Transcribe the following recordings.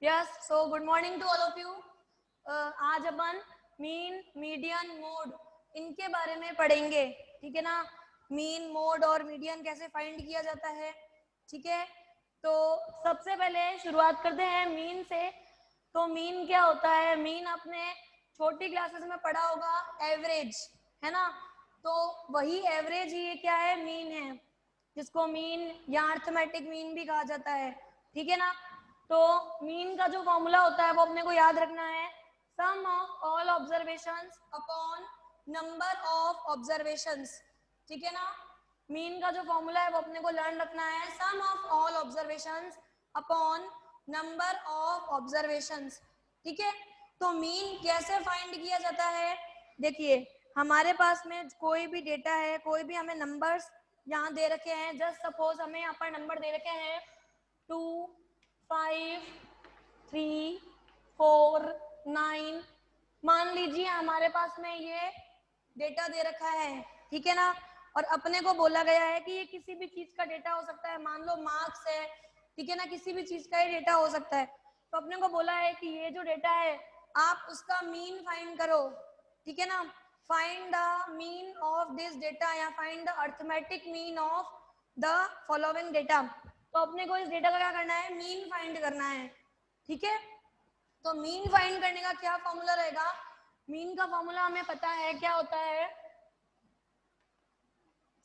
Yes, so good morning to all of you. आज अपन mean, median, mode इनके बारे में पढ़ेंगे, ठीक है ना। मीन, मोड और मीडियन कैसे फाइंड किया जाता है, ठीक है। तो सबसे पहले शुरुआत करते हैं मीन से। तो मीन क्या होता है? मीन आपने छोटी क्लासेस में पढ़ा होगा, एवरेज, है ना। तो वही एवरेज ही क्या है? मीन है, जिसको मीन या अर्थमेटिक मीन भी कहा जाता है, ठीक है ना। तो मीन का जो फॉर्मूला होता है वो अपने को याद रखना है, sum of all observations upon number of observations, ठीक है ना। मीन का जो फॉर्मूला है वो अपने को लर्न रखना है, sum of all observations upon number of observations, ठीक है। तो मीन कैसे फाइंड किया जाता है? देखिए, हमारे पास में कोई भी डेटा है, कोई भी हमें नंबर्स यहाँ दे रखे हैं। जस्ट सपोज हमें यहाँ पर नंबर दे रखे हैं 2, 5, 3, 4, 9। मान लीजिए हमारे पास में ये डेटा दे रखा है, ठीक है ना। और अपने को बोला गया है कि ये किसी भी चीज का डेटा हो सकता है, मान लो मार्क्स है, ठीक है ना, किसी भी चीज का ये डेटा हो सकता है। तो अपने को बोला है कि ये जो डेटा है आप उसका मीन फाइंड करो, ठीक है ना। Find the mean of this data या find the arithmetic mean of the following data. तो अपने को इस डेटा का क्या करना है? मीन फाइंड करना है, ठीक है। तो मीन फाइंड करने का क्या फॉर्मूला रहेगा? मीन का फॉर्मूला हमें पता है क्या होता है,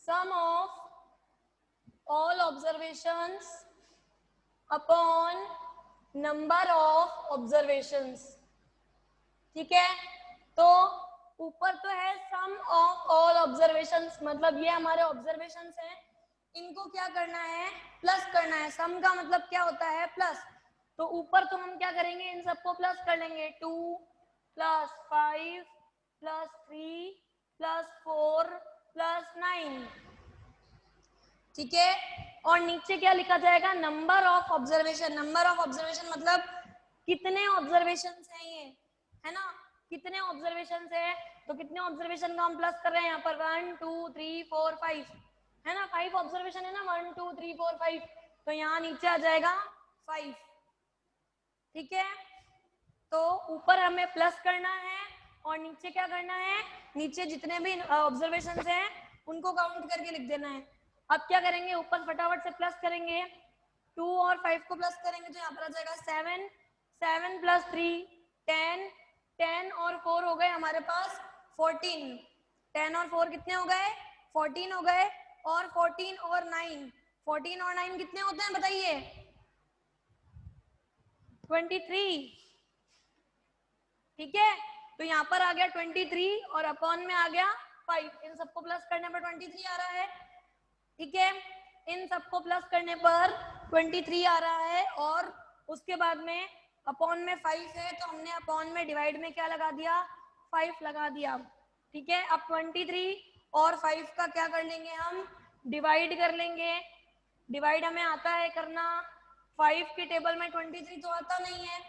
sum of all observations upon number of observations, ठीक है। तो ऊपर तो है सम ऑफ ऑल ऑब्जर्वेशंस, मतलब ये हमारे ऑब्जर्वेशंस हैं, इनको क्या करना है? प्लस करना है। सम का मतलब क्या होता है? प्लस। तो ऊपर तो हम क्या करेंगे? इन सबको प्लस कर लेंगे, 2 + 5 + 3 + 4 + 9, ठीक है। और नीचे क्या लिखा जाएगा? Number of observation. Number of observation मतलब कितने ऑब्जर्वेशन हैं ये, है ना। कितने ऑब्जर्वेशन है, तो कितने ऑब्जर्वेशन का हम प्लस कर रहे हैं यहाँ पर? 1, 2, 3, 4, 5, है ना। 5 ऑब्जर्वेशन है ना, 1, 2, 3, 4, 5। तो यहाँ नीचे आ जाएगा 5, ठीक है। तो ऊपर हमें प्लस करना है और नीचे क्या करना है? नीचे जितने भी ऑब्जर्वेशन हैं उनको काउंट करके लिख देना है। अब क्या करेंगे? ऊपर फटाफट से प्लस करेंगे, 2 और 5 को प्लस करेंगे तो यहाँ पर आ जाएगा 7, 7 + 3 10, 10 और 4 हो गए हमारे पास 14। 10 और 4 कितने हो गए? 14 हो गए। और 14 और 9, 14 और 9 कितने होते हैं बताइए? 23, ठीक है। तो यहाँ पर आ गया 23 और अपॉन में आ गया 5। इन सबको प्लस करने पर 23 आ रहा है, ठीक है। इन सबको प्लस करने पर 23 आ रहा है और उसके बाद में अपॉन में 5 है, तो हमने अपॉन में डिवाइड में क्या लगा दिया? 5 लगा दिया, ठीक है। अब 23 और 5 का क्या कर लेंगे? हम डिवाइड कर लेंगे। डिवाइड हमें आता है करना, 5 के टेबल में 23 तो आता नहीं है,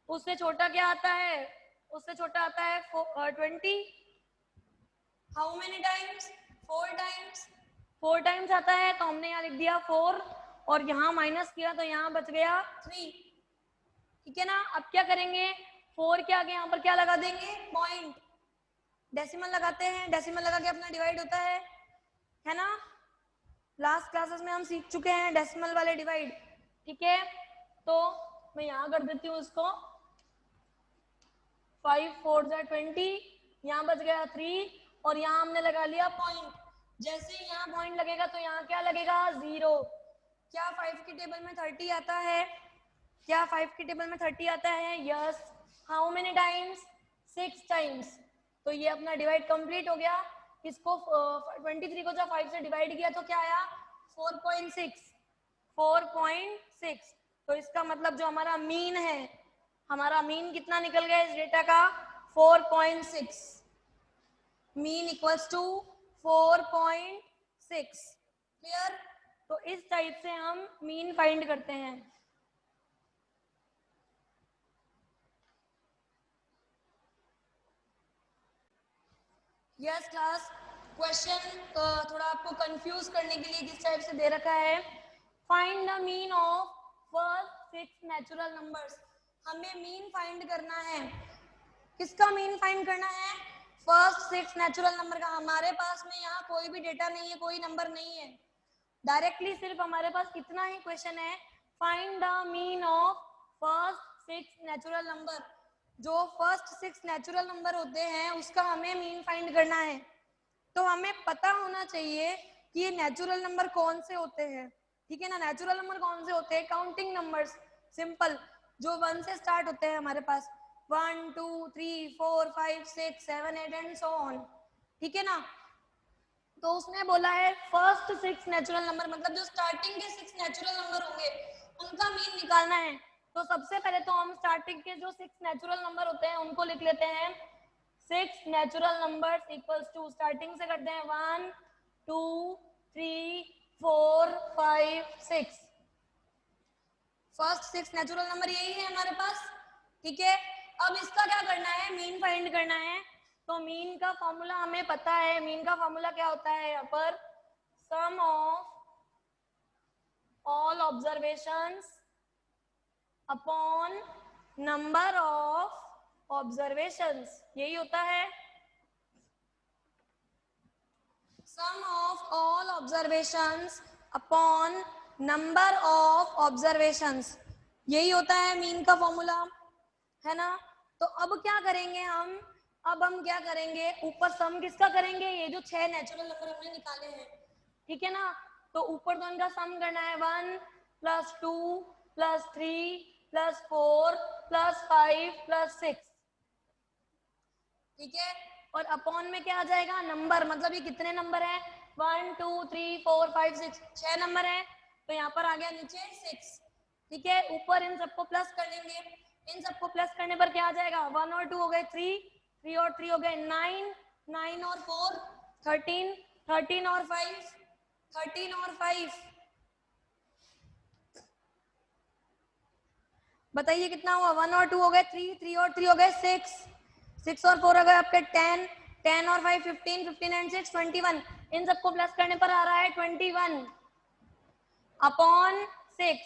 उससे छोटा क्या आता है? उससे छोटा आता है 20। How many times? 4 times. 4 times आता है, तो हमने यहाँ लिख दिया 4 और यहाँ माइनस किया तो यहाँ बच गया 3, ठीक है ना। अब क्या करेंगे? 4 के आगे यहाँ पर क्या लगा देंगे? पॉइंट। डेसिमल लगाते हैं, डेसिमल लगा के अपना डिवाइड होता है ना। लास्ट क्लासेस में हम सीख चुके हैं डेसिमल वाले डिवाइड, ठीक है। तो मैं यहाँ कर देती हूँ इसको, 5 4 जा 20, यहाँ बच गया 3 और यहाँ हमने लगा लिया पॉइंट। जैसे ही यहाँ पॉइंट लगेगा तो यहाँ क्या लगेगा? 0। क्या 5 की टेबल में 30 आता है? क्या 5 की टेबल में 30 आता है? Yes. How many times? 6 times. तो ये अपना डिवाइड कंप्लीट हो गया। इसको 23 को जब 5 से डिवाइड किया तो क्या आया? 4.6, 4.6। तो इसका मतलब जो हमारा मीन है, हमारा मीन कितना निकल गया इस डेटा का? 4.6। Mean equals to 4.6। क्लियर? तो इस टाइप से हम मीन फाइंड करते हैं। यस क्लास, क्वेश्चन थोड़ा आपको कंफ्यूज करने के लिए किस टाइप से दे रखा है, find the mean of first 6 natural numbers. हमें मीन फाइंड करना है। किसका मीन फाइंड करना है? फर्स्ट 6 नेचुरल नंबर का। हमारे पास में यहाँ कोई भी डेटा नहीं है, कोई नंबर नहीं है, डायरेक्टली सिर्फ हमारे पास इतना ही क्वेश्चन है, find the mean of first 6 natural number. जो फर्स्ट 6 नेचुरल नंबर होते हैं उसका हमें मीन फाइंड करना है। तो हमें पता होना चाहिए कि ये नेचुरल नंबर कौन से होते हैं, ठीक है ना। नेचुरल नंबर कौन से होते हैं? काउंटिंग नंबर्स, सिंपल, जो 1 से स्टार्ट होते हैं हमारे पास, 1 2 3 4 5 6 7 8 एंड सो ऑन, ठीक है ना। तो उसने बोला है फर्स्ट 6 नेचुरल नंबर, मतलब जो स्टार्टिंग के 6 नेचुरल नंबर होंगे उनका मीन निकालना है। तो सबसे पहले तो हम स्टार्टिंग के जो 6 नेचुरल नंबर होते हैं उनको लिख लेते हैं। 6 natural numbers equals to, starting से करते हैं 1 2 3 4 5 6। फर्स्ट 6 नेचुरल नंबर यही है हमारे पास, ठीक है। अब इसका क्या करना है? मीन फाइंड करना है। तो मीन का फॉर्मूला हमें पता है। मीन का फॉर्मूला क्या होता है? यहाँ पर sum of all observations upon number of observations, यही होता है। Sum of all observations upon number of observations, यही होता है मीन का फॉर्मूला, है ना। तो अब क्या करेंगे हम? अब हम क्या करेंगे? ऊपर सम किसका करेंगे? ये जो 6 नेचुरल नंबर हमने निकाले हैं, ठीक है ना। तो ऊपर तो इनका सम करना है, 1 + 2 + 3 + 4 + 5 + 6, ठीक है। और अपॉन में क्या आ जाएगा? नंबर, मतलब ये कितने नंबर है? 1 2 3 4 5 6, 6 नंबर है। तो यहाँ पर आ गया नीचे 6, ठीक है। ऊपर इन सबको प्लस कर लेंगे। इन सबको प्लस करने पर क्या आ जाएगा? 1 और 2 हो गए 3, 3 और 3 हो गए 9, 9 और 4 13, 13 और 5 13 और 5, बताइए कितना हुआ? 1 और 2 हो गए 3, 3 और 3 हो गए 6, 6 और 4 हो गए आपके 10, 10 और 5 15, 15 एंड 6 21। इन सबको प्लस करने पर आ रहा है 21 अपॉन 6।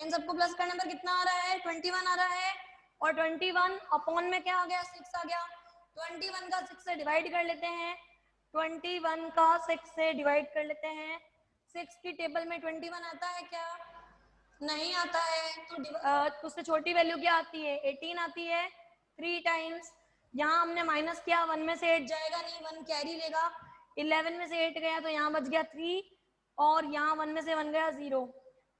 इन सबको प्लस करने पर कितना आ रहा है? 21 आ रहा है। और 21 अपॉन में क्या आ गया? 6 आ गया। 21 का 6 से डिवाइड कर लेते हैं। 21 का 6 से डिवाइड कर लेते हैं। 6 की टेबल में 21 आता है क्या? नहीं आता है। तो उससे छोटी वैल्यू क्या आती है? 18 आती है। 3 टाइम्स, यहाँ हमने माइनस किया, 1 में से 8 जाएगा नहीं, 1 कैरी लेगा। 11 में से 8 गया तो यहाँ बच गया 3, और यहाँ 1 में से 1 गया 0।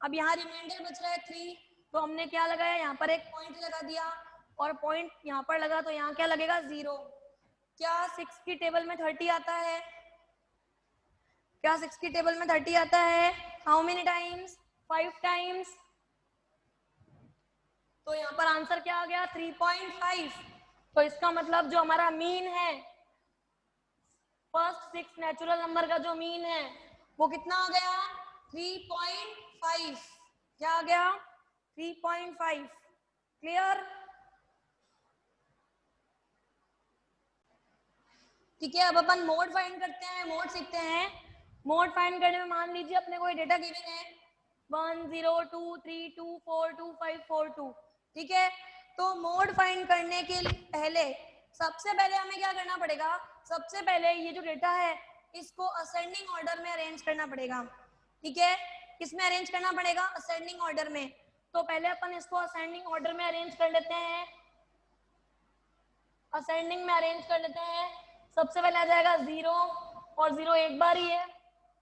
अब यहाँ रिमाइंडर बच रहा है 3, तो हमने क्या लगाया? यहाँ पर एक पॉइंट लगा दिया, और पॉइंट यहाँ पर लगा तो यहाँ क्या लगेगा? 0। क्या 6 की टेबल में 30 आता है? क्या 6 की टेबल में 30 आता है? How many times? 5 टाइम्स। तो यहाँ पर आंसर क्या आ गया? 3.5। तो इसका मतलब जो हमारा मीन है, फर्स्ट 6 नेचुरल नंबर का जो मीन है वो कितना आ गया? 3.5। क्या आ गया? 3.5। क्लियर? ठीक है। अब अपन मोड फाइंड करते हैं, मोड सीखते हैं। मोड फाइंड करने में मान लीजिए अपने कोई डेटा गिवन है 1 0 2 3 2 4 2 5 4 2, ठीक है। तो मोड फाइंड करने के पहले सबसे पहले हमें क्या करना पड़ेगा? सबसे पहले ये जो डेटा है इसको असेंडिंग ऑर्डर में अरेंज करना पड़ेगा, ठीक है। किसमें अरेंज करना पड़ेगा? असेंडिंग ऑर्डर में। तो पहले अपन इसको असेंडिंग ऑर्डर में अरेंज कर लेते हैं। असेंडिंग में अरेंज कर लेते हैं। सबसे पहले आ जाएगा 0, और 0 एक बार ही है।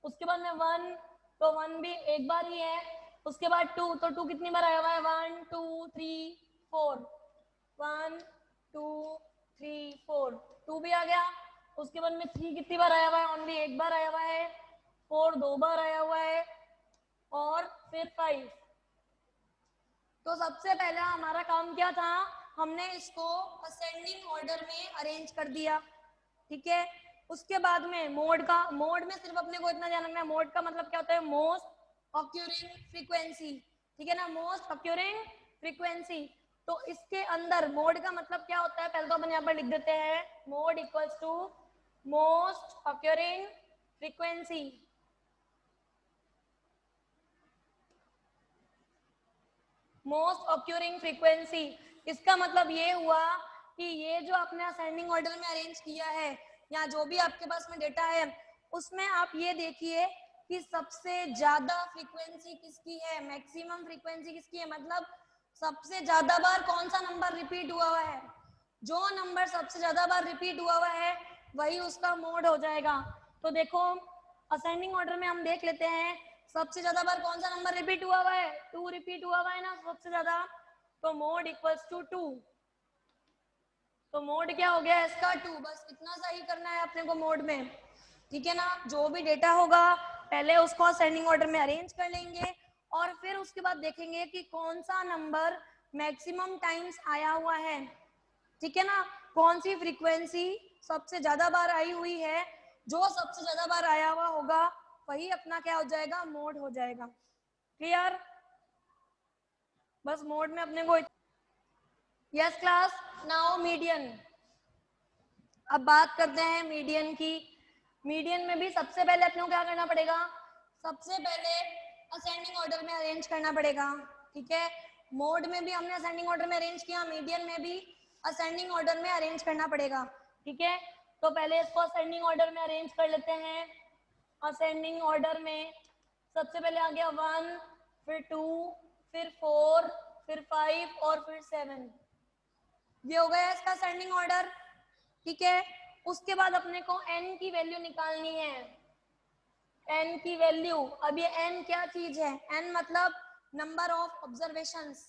उसके बाद में 1, तो 1 भी एक बार ही है। उसके बाद 2, तो 2 कितनी बार आया हुआ है? 1 2 3 4, 1 2 3 4, 2 भी आ गया। उसके बाद में 3 कितनी बार आया हुआ है? ओनली एक बार आया हुआ है। 4 2 बार आया हुआ है, और फिर 5। तो सबसे पहला हमारा काम क्या था? हमने इसको असेंडिंग ऑर्डर में अरेंज कर दिया, ठीक है। उसके बाद में मोड का, मोड में सिर्फ अपने को इतना जानना है, मोड का मतलब क्या होता है? मोस्ट ऑक्यूरिंग फ्रीक्वेंसी, ठीक है ना, मोस्ट ऑक्यूरिंग फ्रीक्वेंसी। तो इसके अंदर मोड का मतलब क्या होता है? पहले तो अपन यहाँ पर लिख देते हैं, mode equals to most occurring frequency. Most occurring frequency. इसका मतलब ये हुआ कि ये जो आपने असेंडिंग ऑर्डर में अरेंज किया है या जो भी आपके पास में डेटा है उसमें आप ये देखिए कि सबसे ज्यादा फ्रीक्वेंसी किसकी है, मैक्सिमम फ्रीक्वेंसी किसकी है, मतलब सबसे ज्यादा बार कौन सा नंबर रिपीट हुआ हुआ है। जो नंबर सबसे ज्यादा बार रिपीट हुआ हुआ है वही उसका मोड हो जाएगा। तो देखो असेंडिंग ऑर्डर में हम देख लेते हैं सबसे ज्यादा बार कौन सा नंबर रिपीट हुआ हुआ है, 2 रिपीट हुआ हुआ है ना सबसे ज्यादा, तो मोड इक्वल्स टू 2। तो मोड क्या हो गया इसका 2, बस इतना सा ही करना है अपने को मोड में, ठीक है ना। जो भी डेटा होगा पहले उसको असेंडिंग ऑर्डर में अरेंज कर लेंगे और फिर उसके बाद देखेंगे कि कौन सा नंबर मैक्सिमम टाइम्स आया हुआ है, ठीक है ना, कौन सी फ्रीक्वेंसी सबसे ज्यादा बार आई हुई है। जो सबसे ज्यादा बार आया हुआ होगा वही अपना क्या हो जाएगा, मोड हो जाएगा। क्लियर, बस मोड में अपने को। Yes class, now median. अब बात करते हैं मीडियन की। मीडियन में भी सबसे पहले अपने को क्या करना पड़ेगा, सबसे पहले असेंडिंग ऑर्डर में अरेंज करना पड़ेगा, ठीक है। मोड में भी हमने असेंडिंग ऑर्डर में अरेंज किया, मीडियन में भी असेंडिंग ऑर्डर में अरेंज करना पड़ेगा, ठीक है। तो पहले इसको असेंडिंग ऑर्डर में अरेंज कर लेते हैं। असेंडिंग ऑर्डर में सबसे पहले आ गया 1, फिर 2, फिर 4, फिर 5 और फिर 7। ये हो गया इसका असेंडिंग ऑर्डर, ठीक है। उसके बाद अपने को n की वैल्यू निकालनी है। n की वैल्यू, अब ये n क्या चीज है, n मतलब नंबर ऑफ ऑब्जर्वेशंस।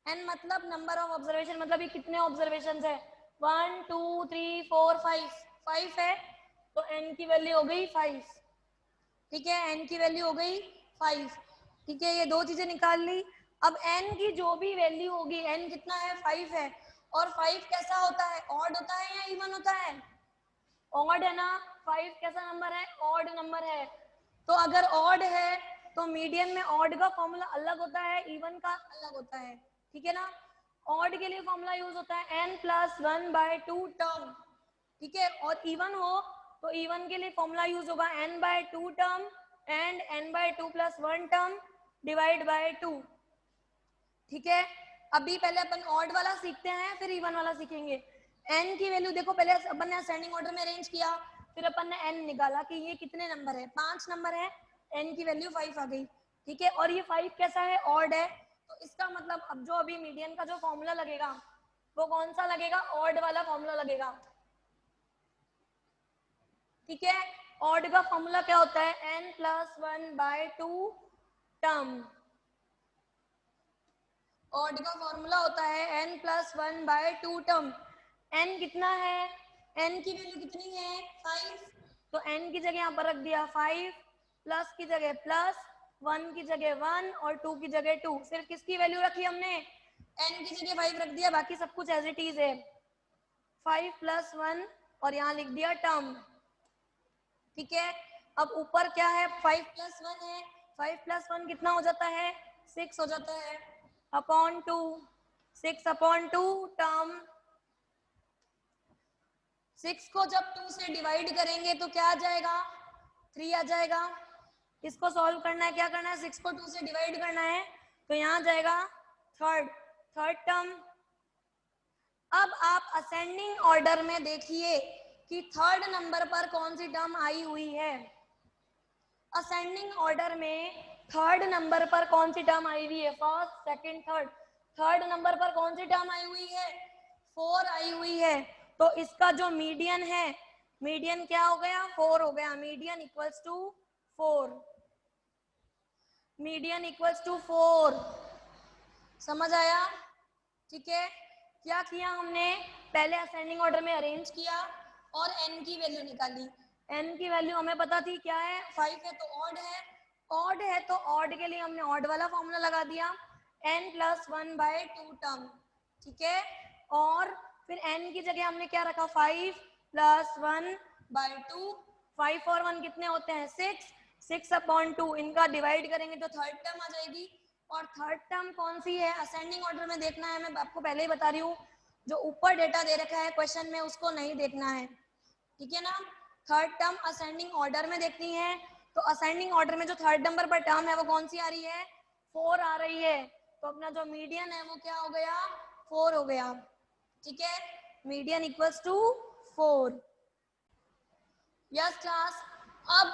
n मतलब नंबर ऑफ ऑब्जर्वेशन, मतलब ये कितने ऑब्जर्वेशंस है, 1 2 3 4 5 है, तो n की वैल्यू हो गई 5, ठीक है। n की वैल्यू हो गई 5, ठीक है। ये दो चीजें निकाल ली। अब n की जो भी वैल्यू होगी, n कितना है 5 है, और 5 कैसा होता है, ऑड होता है या इवन होता है, ऑड है ना। 5 कैसा नंबर है, ऑड नंबर है। तो अगर ऑड है तो मीडियन में ऑड का फॉर्मूला अलग होता है, इवन का अलग होता है, ठीक है ना। ऑड के लिए फॉर्मूला यूज होता है n+1/2 टर्म, ठीक है। और इवन हो तो इवन के लिए फॉर्मूला यूज होगा n/2 term and n/2 + 1 term divide by 2, ठीक है। अभी पहले अपन ऑड वाला सीखते हैं फिर इवन वाला सीखेंगे। n की वैल्यू देखो, पहले अपन ने असेंडिंग ऑर्डर में अरेंज किया, फिर अपन ने n निकाला कि ये कितने नंबर है, 5 नंबर है, n की वैल्यू 5 आ गई, ठीक है। और ये 5 कैसा है, ऑड है, तो इसका मतलब अब जो अभी मीडियन का जो फॉर्मूला लगेगा वो कौन सा लगेगा, ऑड वाला फॉर्मूला लगेगा, ठीक है। ऑड का फॉर्मूला क्या होता है, n+1/2 टर्म। ऑड का फॉर्मूला होता है n+1/2 टर्म। n कितना है, n की वैल्यू कितनी है 5, तो n की जगह यहाँ पर रख दिया 5, प्लस की जगह प्लस, 1 की जगह 1 और 2 की जगह 2। सिर्फ किसकी वैल्यू रखी हमने, n की जगह 5 रख दिया, बाकी सब कुछ एज इट इज है। 5 + 1 और यहाँ लिख दिया टर्म, ठीक है। अब ऊपर क्या है, 5 + 1 है, 5 + 1 कितना हो जाता है, 6 हो जाता है, अपॉन 2, 6/2 टर्म। 6 को जब 2 से डिवाइड करेंगे तो क्या आ जाएगा, 3 आ जाएगा। इसको सॉल्व करना है, क्या करना है, 6 को 2 से डिवाइड करना है, तो यहाँ आ जाएगा थर्ड टर्म। अब आप असेंडिंग ऑर्डर में देखिए कि थर्ड नंबर पर कौन सी टर्म आई हुई है। असेंडिंग ऑर्डर में थर्ड नंबर पर कौन सी टर्म आई हुई है, first second third, third number पर कौन सी टर्म आई हुई है, 4 आई हुई है। तो इसका जो मीडियन है, मीडियन क्या हो गया, 4 हो गया, median equals to 4, median equals to 4। समझ आया, ठीक है। क्या किया हमने, पहले असेंडिंग ऑर्डर में अरेंज किया और n की वैल्यू निकाली। n की वैल्यू हमें पता थी क्या है, 5 है, तो ऑड है, ऑड है तो ऑड के लिए हमने ऑड वाला फॉर्मूला लगा दिया, n+1/2 टर्म, ठीक है। और फिर n की जगह हमने क्या रखा, 5 + 1/2, 5 और 1 कितने होते हैं, 6/2, इनका डिवाइड करेंगे तो थर्ड टर्म आ जाएगी। और थर्ड टर्म कौन सी है, असेंडिंग ऑर्डर में देखना है, मैं आपको पहले ही बता रही हूँ, जो ऊपर डेटा दे रखा है क्वेश्चन में उसको नहीं देखना है, ठीक है ना। थर्ड टर्म असेंडिंग ऑर्डर में देखनी है, तो असेंडिंग ऑर्डर में जो थर्ड नंबर पर टर्म है वो कौन सी आ रही है, 4 आ रही है। तो अपना जो मीडियन है वो क्या हो गया, 4 हो गया। ठीक है, median equals to 4। Yes class. अब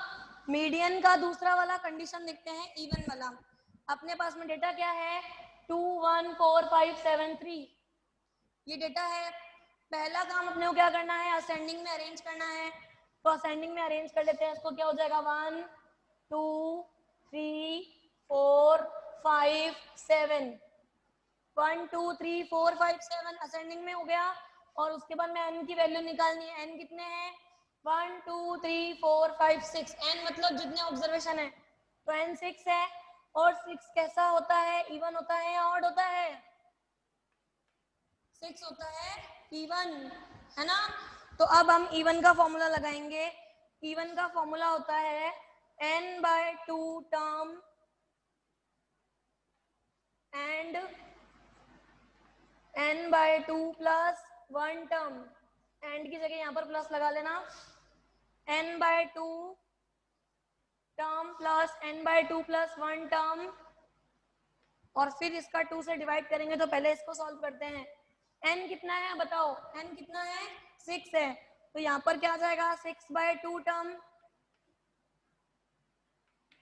मीडियन का दूसरा वाला कंडीशन देखते हैं, इवन वाला। अपने पास में डेटा क्या है, 2 1 4 5 7 3, ये डेटा है। पहला काम अपने को क्या करना है, असेंडिंग में अरेंज करना है। तो असेंडिंग में अरेंज कर लेते हैं इसको, क्या हो जाएगा 1 2 3 4 5 7, 1 2 3 4 5 7 असेंडिंग में हो गया। और उसके बाद में n की वैल्यू निकालनी है। n कितने हैं, 1 2 3 4 5 6, n मतलब जितने ऑब्जर्वेशन है, तो n 6 है। और 6 कैसा होता है, इवन होता है या ऑड होता है, 6 होता है इवन, है ना। तो अब हम इवन का फॉर्मूला लगाएंगे। इवन का फॉर्मूला होता है n/2 term and n/2 plus 1 term. And की जगह यहाँ पर प्लस लगा लेना, n/2 term plus n/2 plus 1 term. और फिर इसका 2 से डिवाइड करेंगे। तो पहले इसको सॉल्व करते हैं। n कितना है बताओ, n कितना है, 6 है। तो यहाँ पर क्या आ जाएगा, 6/2 टर्म,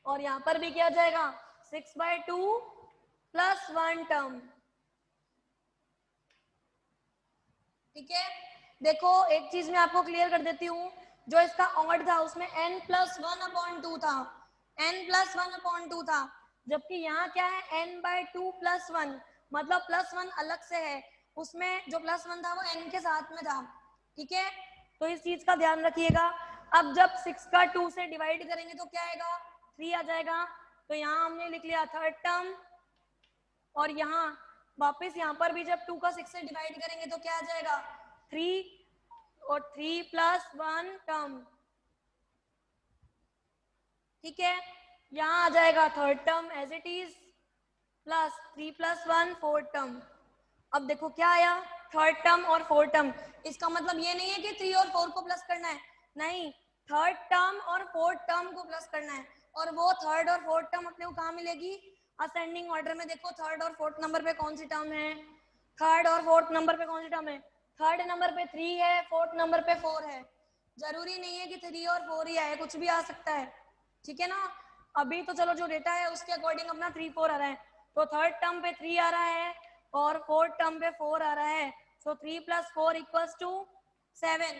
और यहाँ पर भी क्या आ जाएगा, 6/2 प्लस 1 टर्म। ठीक है, देखो एक चीज मैं आपको क्लियर कर देती हूँ, जो इसका ऑड था उसमें n+1/2 था, n+1/2 था। जबकि यहाँ क्या है, n/2 प्लस 1, मतलब प्लस 1 अलग से है, उसमें जो प्लस 1 था वो n के साथ में था। ठीक है, तो इस चीज का ध्यान रखिएगा। अब जब 6 का 2 से डिवाइड करेंगे तो क्या आएगा, 3 आ जाएगा। तो यहाँ हमने लिख लिया थर्ड टर्म, और यहाँ वापस यहाँ पर भी जब 2 का 6 से डिवाइड करेंगे तो क्या आ जाएगा, 3, और 3 प्लस 1 टर्म। ठीक है, यहाँ आ जाएगा third term as it is, plus 3 plus 1 fourth term. अब देखो क्या आया, थर्ड टर्म और फोर्थ टर्म। इसका मतलब ये नहीं है कि 3 और 4 को प्लस करना है, नहीं, थर्ड टर्म और फोर्थ टर्म को प्लस करना है। और वो थर्ड और फोर्थ टर्म अपने को कहाँ मिलेगी, असेंडिंग ऑर्डर में। देखो थर्ड और फोर्थ नंबर पे कौन सी टर्म है, थर्ड और फोर्थ नंबर पे कौन सी टर्म है, थर्ड नंबर पे 3 है, फोर्थ नंबर पे 4 है। जरूरी नहीं है कि 3 और 4 ही आए, कुछ भी आ सकता है। ठीक है ना, अभी तो चलो जो डेटा है उसके अकॉर्डिंग अपना 3 4 आ रहा है, तो थर्ड टर्म पे 3 आ रहा है और फोर्थ टर्म पे 4 आ रहा है। सो 3 + 4 = 7,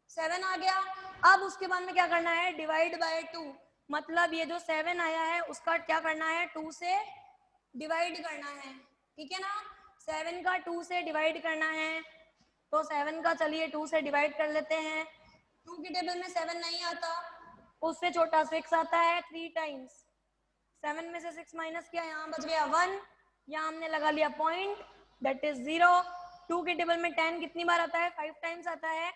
7 आ गया। अब उसके बाद में क्या करना है, डिवाइड बाय 2, मतलब ये जो 7 आया है उसका क्या करना है, 2 से डिवाइड करना है। ठीक है ना, 7 का 2 से डिवाइड करना है। तो 7 का चलिए 2 से डिवाइड कर लेते हैं। 2 की टेबल में 7 नहीं आता, उससे छोटा 6 आता है 3 टाइम्स। 7 में से 6 माइनस किया, यहाँ बच गया 1, यहाँ हमने लगा लिया पॉइंट, दैट इज 0। 2 की टेबल में 10 कितनी बार आता है, 5 टाइम्स आता है।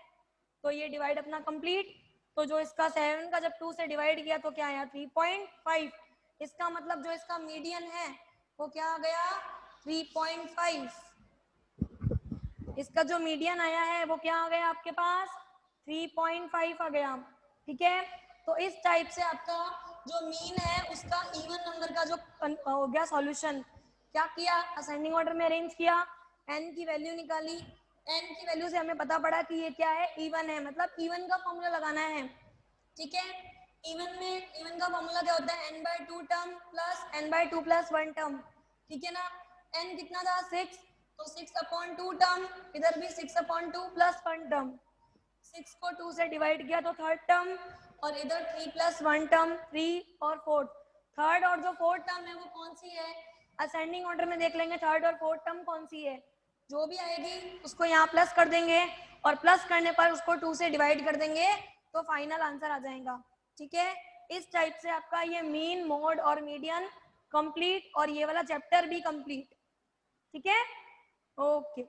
तो ये डिवाइड अपना कंप्लीट। तो जो इसका 7 का जब 2 से डिवाइड किया तो क्या आया, 3.5। इसका मतलब जो इसका मीडियन है वो क्या आ गया, 3.5। इसका जो मीडियन आया है वो क्या आ गया आपके पास, 3.5 आ गया। ठीक है, तो इस टाइप से आपका जो मीन है उसका इवन नंबर का जो हो गया सॉल्यूशन। क्या किया, असेंडिंग ऑर्डर में अरेंज किया, n की वैल्यू निकाली, n की वैल्यू से हमें पता पड़ा कि ये क्या है, इवन है, मतलब इवन का फॉर्मूला लगाना है। ठीक है, इवन में इवन का फॉर्मूला क्या होता है, n/2 term plus n/2 plus 1 term. ठीक है ना, n कितना था, 6, तो 6/2 टर्म, इधर भी 6/2 प्लस 1 टर्म। 6 को 2 से डिवाइड किया तो थर्ड टर्म, और इधर 3 + 1 टर्म, 3 और फोर्थ। थर्ड और जो फोर्थ टर्म है वो कौन सी है, असेंडिंग ऑर्डर में देख लेंगे थर्ड और फोर्थ टर्म कौन सी है। जो भी आएगी उसको यहाँ प्लस कर देंगे, और प्लस करने पर उसको 2 से डिवाइड कर देंगे तो फाइनल आंसर आ जाएगा। ठीक है, इस टाइप से आपका ये मीन, मोड और मीडियन कंप्लीट, और ये वाला चैप्टर भी कंप्लीट। ठीक है, ओके।